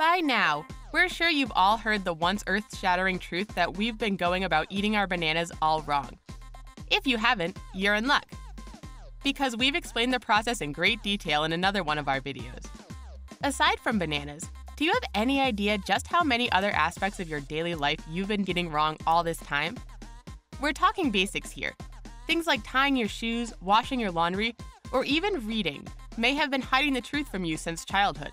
By now, we're sure you've all heard the once earth-shattering truth that we've been going about eating our bananas all wrong. If you haven't, you're in luck, because we've explained the process in great detail in another one of our videos. Aside from bananas, do you have any idea just how many other aspects of your daily life you've been getting wrong all this time? We're talking basics here. Things like tying your shoes, washing your laundry, or even reading may have been hiding the truth from you since childhood.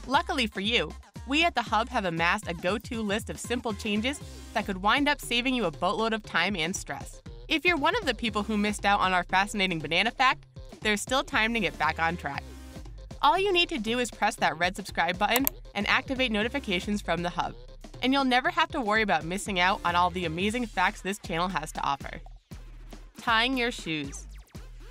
Luckily for you, we at The Hub have amassed a go-to list of simple changes that could wind up saving you a boatload of time and stress. If you're one of the people who missed out on our fascinating banana fact, there's still time to get back on track. All you need to do is press that red subscribe button and activate notifications from The Hub, and you'll never have to worry about missing out on all the amazing facts this channel has to offer. Tying your shoes.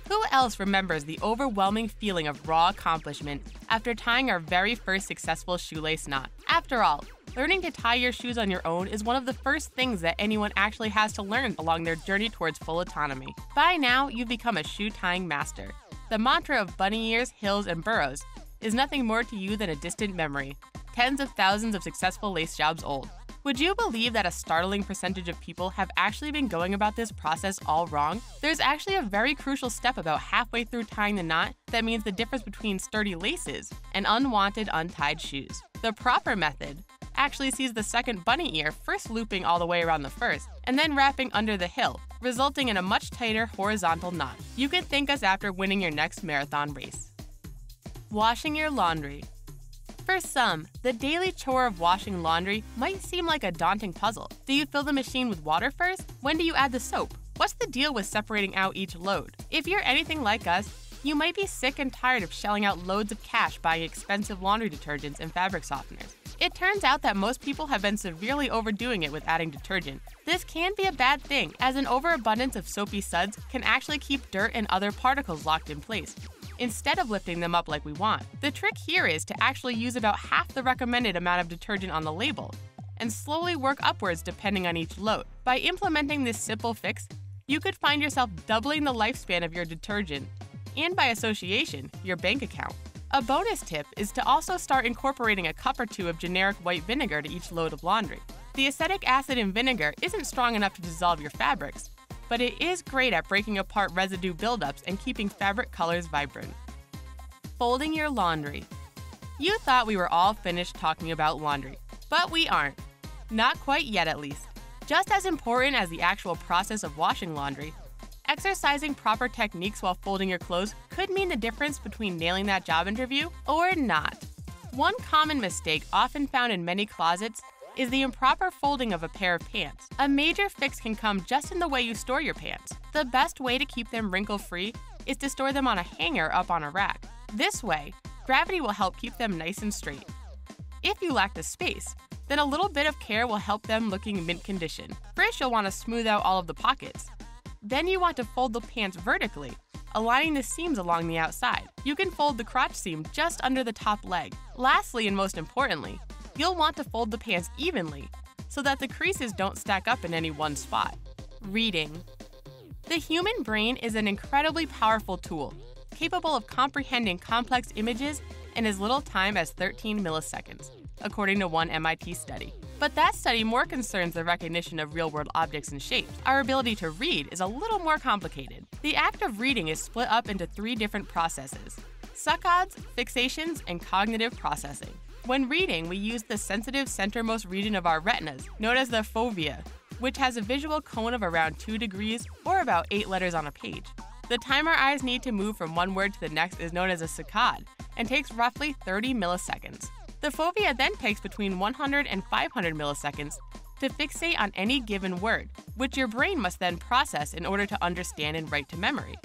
Who else remembers the overwhelming feeling of raw accomplishment after tying our very first successful shoelace knot? After all, learning to tie your shoes on your own is one of the first things that anyone actually has to learn along their journey towards full autonomy. By now, you've become a shoe-tying master. The mantra of bunny ears, hills, and burrows is nothing more to you than a distant memory, tens of thousands of successful lace jobs old. Would you believe that a startling percentage of people have actually been going about this process all wrong? There's actually a very crucial step about halfway through tying the knot that means the difference between sturdy laces and unwanted untied shoes. The proper method actually sees the second bunny ear first looping all the way around the first, and then wrapping under the hill, resulting in a much tighter horizontal knot. You can thank us after winning your next marathon race. Washing your laundry. For some, the daily chore of washing laundry might seem like a daunting puzzle. Do you fill the machine with water first? When do you add the soap? What's the deal with separating out each load? If you're anything like us, you might be sick and tired of shelling out loads of cash buying expensive laundry detergents and fabric softeners. It turns out that most people have been severely overdoing it with adding detergent. This can be a bad thing, as an overabundance of soapy suds can actually keep dirt and other particles locked in place, instead of lifting them up like we want. The trick here is to actually use about half the recommended amount of detergent on the label, and slowly work upwards depending on each load. By implementing this simple fix, you could find yourself doubling the lifespan of your detergent, and by association, your bank account. A bonus tip is to also start incorporating a cup or two of generic white vinegar to each load of laundry. The acetic acid in vinegar isn't strong enough to dissolve your fabrics, but it is great at breaking apart residue buildups and keeping fabric colors vibrant. Folding your laundry. You thought we were all finished talking about laundry, but we aren't. Not quite yet, at least. Just as important as the actual process of washing laundry, exercising proper techniques while folding your clothes could mean the difference between nailing that job interview or not. One common mistake often found in many closets is the improper folding of a pair of pants. A major fix can come just in the way you store your pants. The best way to keep them wrinkle-free is to store them on a hanger up on a rack. This way, gravity will help keep them nice and straight. If you lack the space, then a little bit of care will help them looking mint condition. First, you'll want to smooth out all of the pockets. Then you want to fold the pants vertically, aligning the seams along the outside. You can fold the crotch seam just under the top leg. Lastly, and most importantly, you'll want to fold the pants evenly so that the creases don't stack up in any one spot. Reading. The human brain is an incredibly powerful tool, capable of comprehending complex images in as little time as 13 milliseconds, according to one MIT study. But that study more concerns the recognition of real-world objects and shapes. Our ability to read is a little more complicated. The act of reading is split up into 3 different processes: saccades, fixations, and cognitive processing. When reading, we use the sensitive centermost region of our retinas, known as the FOVEA, which has a visual cone of around 2 degrees or about 8 letters on a page. The time our eyes need to move from one word to the next is known as a saccade and takes roughly 30 milliseconds. The fovea then takes between 100 and 500 milliseconds to fixate on any given word, which your brain must then process in order to understand and write to memory.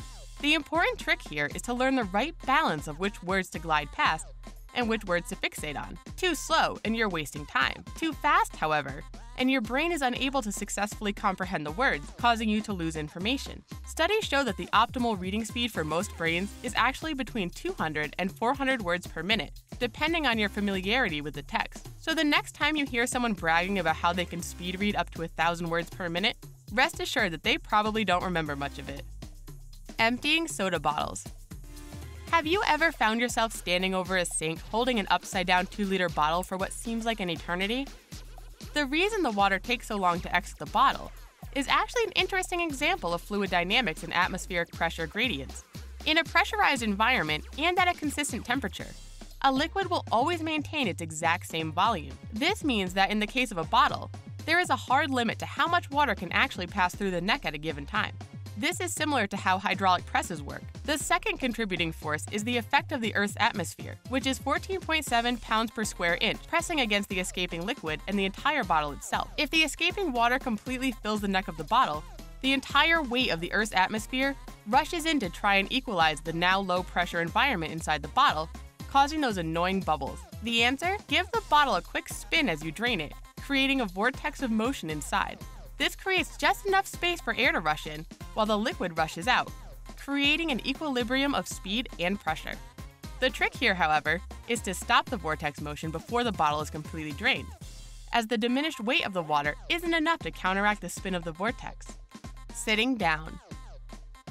The important trick here is to learn the right balance of which words to glide past and which words to fixate on. Too slow, and you're wasting time. Too fast, however, and your brain is unable to successfully comprehend the words, causing you to lose information. Studies show that the optimal reading speed for most brains is actually between 200 and 400 words per minute, depending on your familiarity with the text. So the next time you hear someone bragging about how they can speed read up to 1,000 words per minute, rest assured that they probably don't remember much of it. Emptying soda bottles. Have you ever found yourself standing over a sink holding an upside-down 2-liter bottle for what seems like an eternity? The reason the water takes so long to exit the bottle is actually an interesting example of fluid dynamics and atmospheric pressure gradients. In a pressurized environment and at a consistent temperature, a liquid will always maintain its exact same volume. This means that in the case of a bottle, there is a hard limit to how much water can actually pass through the neck at a given time. This is similar to how hydraulic presses work. The second contributing force is the effect of the Earth's atmosphere, which is 14.7 pounds per square inch, pressing against the escaping liquid and the entire bottle itself. If the escaping water completely fills the neck of the bottle, the entire weight of the Earth's atmosphere rushes in to try and equalize the now low-pressure environment inside the bottle, causing those annoying bubbles. The answer? Give the bottle a quick spin as you drain it, creating a vortex of motion inside. This creates just enough space for air to rush in, while the liquid rushes out, creating an equilibrium of speed and pressure. The trick here, however, is to stop the vortex motion before the bottle is completely drained, as the diminished weight of the water isn't enough to counteract the spin of the vortex. Sitting down.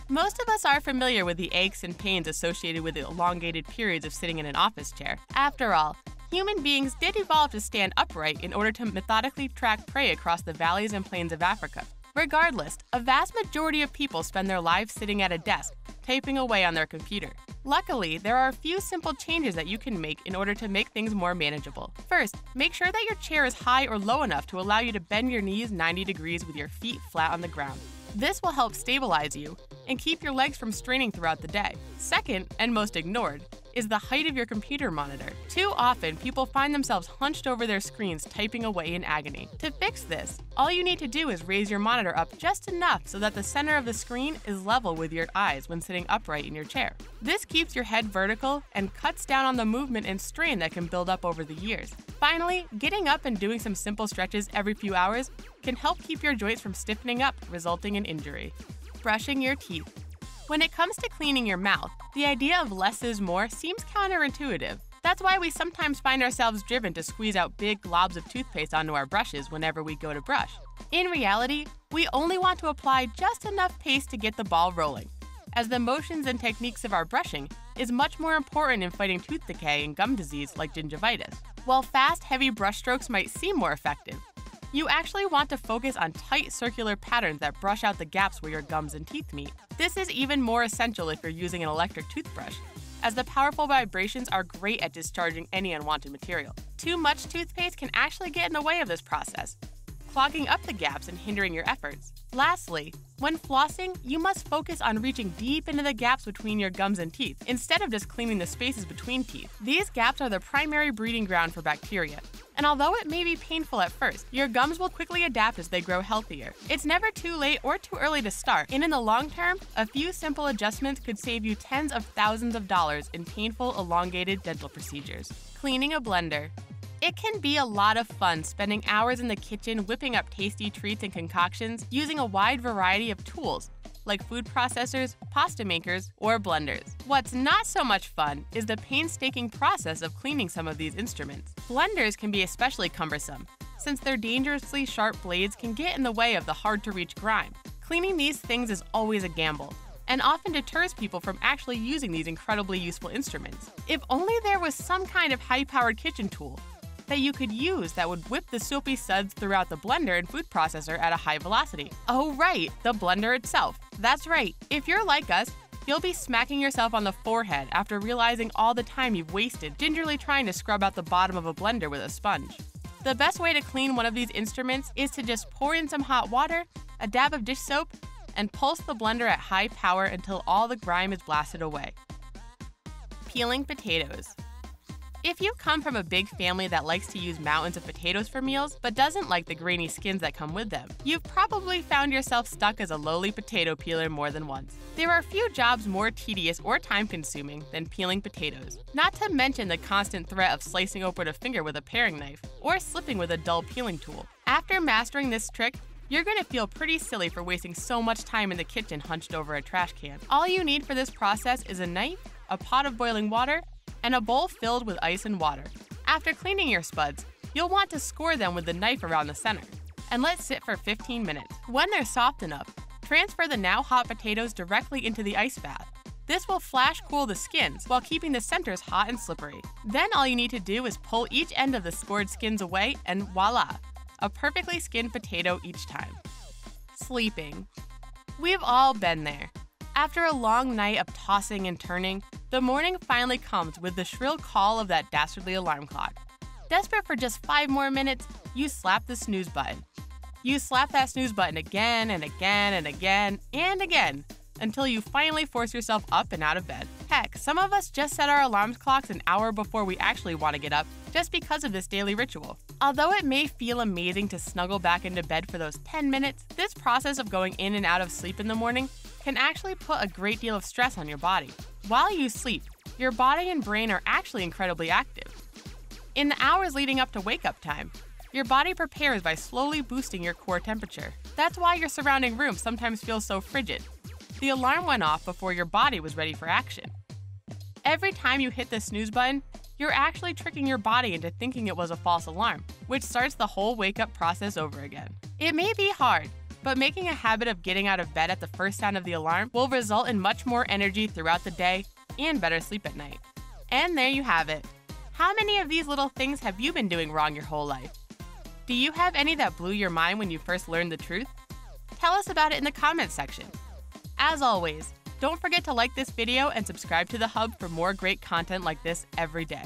Most of us are familiar with the aches and pains associated with the elongated periods of sitting in an office chair. After all, human beings did evolve to stand upright in order to methodically track prey across the valleys and plains of Africa. Regardless, a vast majority of people spend their lives sitting at a desk, typing away on their computer. Luckily, there are a few simple changes that you can make in order to make things more manageable. First, make sure that your chair is high or low enough to allow you to bend your knees 90 degrees with your feet flat on the ground. This will help stabilize you and keep your legs from straining throughout the day. Second, and most ignored, is the height of your computer monitor. Too often, people find themselves hunched over their screens typing away in agony. To fix this, all you need to do is raise your monitor up just enough so that the center of the screen is level with your eyes when sitting upright in your chair. This keeps your head vertical and cuts down on the movement and strain that can build up over the years. Finally, getting up and doing some simple stretches every few hours can help keep your joints from stiffening up, resulting in injury. Brushing your teeth. When it comes to cleaning your mouth, the idea of less is more seems counterintuitive. That's why we sometimes find ourselves driven to squeeze out big globs of toothpaste onto our brushes whenever we go to brush. In reality, we only want to apply just enough paste to get the ball rolling, as the motions and techniques of our brushing is much more important in fighting tooth decay and gum disease like gingivitis. While fast, heavy brush strokes might seem more effective, you actually want to focus on tight circular patterns that brush out the gaps where your gums and teeth meet. This is even more essential if you're using an electric toothbrush, as the powerful vibrations are great at discharging any unwanted material. Too much toothpaste can actually get in the way of this process, clogging up the gaps and hindering your efforts. Lastly, when flossing, you must focus on reaching deep into the gaps between your gums and teeth, instead of just cleaning the spaces between teeth. These gaps are the primary breeding ground for bacteria, and although it may be painful at first, your gums will quickly adapt as they grow healthier. It's never too late or too early to start, and in the long term, a few simple adjustments could save you tens of thousands of dollars in painful, elongated dental procedures. Cleaning a blender. It can be a lot of fun spending hours in the kitchen whipping up tasty treats and concoctions using a wide variety of tools, like food processors, pasta makers, or blenders. What's not so much fun is the painstaking process of cleaning some of these instruments. Blenders can be especially cumbersome, since their dangerously sharp blades can get in the way of the hard-to-reach grime. Cleaning these things is always a gamble, and often deters people from actually using these incredibly useful instruments. If only there was some kind of high-powered kitchen tool that you could use that would whip the soapy suds throughout the blender and food processor at a high velocity. Oh right, the blender itself. That's right, if you're like us, you'll be smacking yourself on the forehead after realizing all the time you've wasted gingerly trying to scrub out the bottom of a blender with a sponge. The best way to clean one of these instruments is to just pour in some hot water, a dab of dish soap, and pulse the blender at high power until all the grime is blasted away. Peeling potatoes. If you come from a big family that likes to use mountains of potatoes for meals, but doesn't like the grainy skins that come with them, you've probably found yourself stuck as a lowly potato peeler more than once. There are few jobs more tedious or time-consuming than peeling potatoes, not to mention the constant threat of slicing open a finger with a paring knife, or slipping with a dull peeling tool. After mastering this trick, you're gonna feel pretty silly for wasting so much time in the kitchen hunched over a trash can. All you need for this process is a knife, a pot of boiling water, and a bowl filled with ice and water. After cleaning your spuds, you'll want to score them with the knife around the center, and let sit for 15 minutes. When they're soft enough, transfer the now hot potatoes directly into the ice bath. This will flash cool the skins while keeping the centers hot and slippery. Then all you need to do is pull each end of the scored skins away and voila! A perfectly skinned potato each time. Sleeping. We've all been there. After a long night of tossing and turning, the morning finally comes with the shrill call of that dastardly alarm clock. Desperate for just 5 more minutes, you slap the snooze button. You slap that snooze button again and again and again and again until you finally force yourself up and out of bed. Heck, some of us just set our alarm clocks an hour before we actually want to get up just because of this daily ritual. Although it may feel amazing to snuggle back into bed for those 10 minutes, this process of going in and out of sleep in the morning can actually put a great deal of stress on your body. While you sleep, your body and brain are actually incredibly active. In the hours leading up to wake-up time, your body prepares by slowly boosting your core temperature. That's why your surrounding room sometimes feels so frigid. The alarm went off before your body was ready for action. Every time you hit the snooze button, you're actually tricking your body into thinking it was a false alarm, which starts the whole wake-up process over again. It may be hard, but making a habit of getting out of bed at the first sound of the alarm will result in much more energy throughout the day and better sleep at night. And there you have it. How many of these little things have you been doing wrong your whole life? Do you have any that blew your mind when you first learned the truth? Tell us about it in the comments section. As always, don't forget to like this video and subscribe to The Hub for more great content like this every day.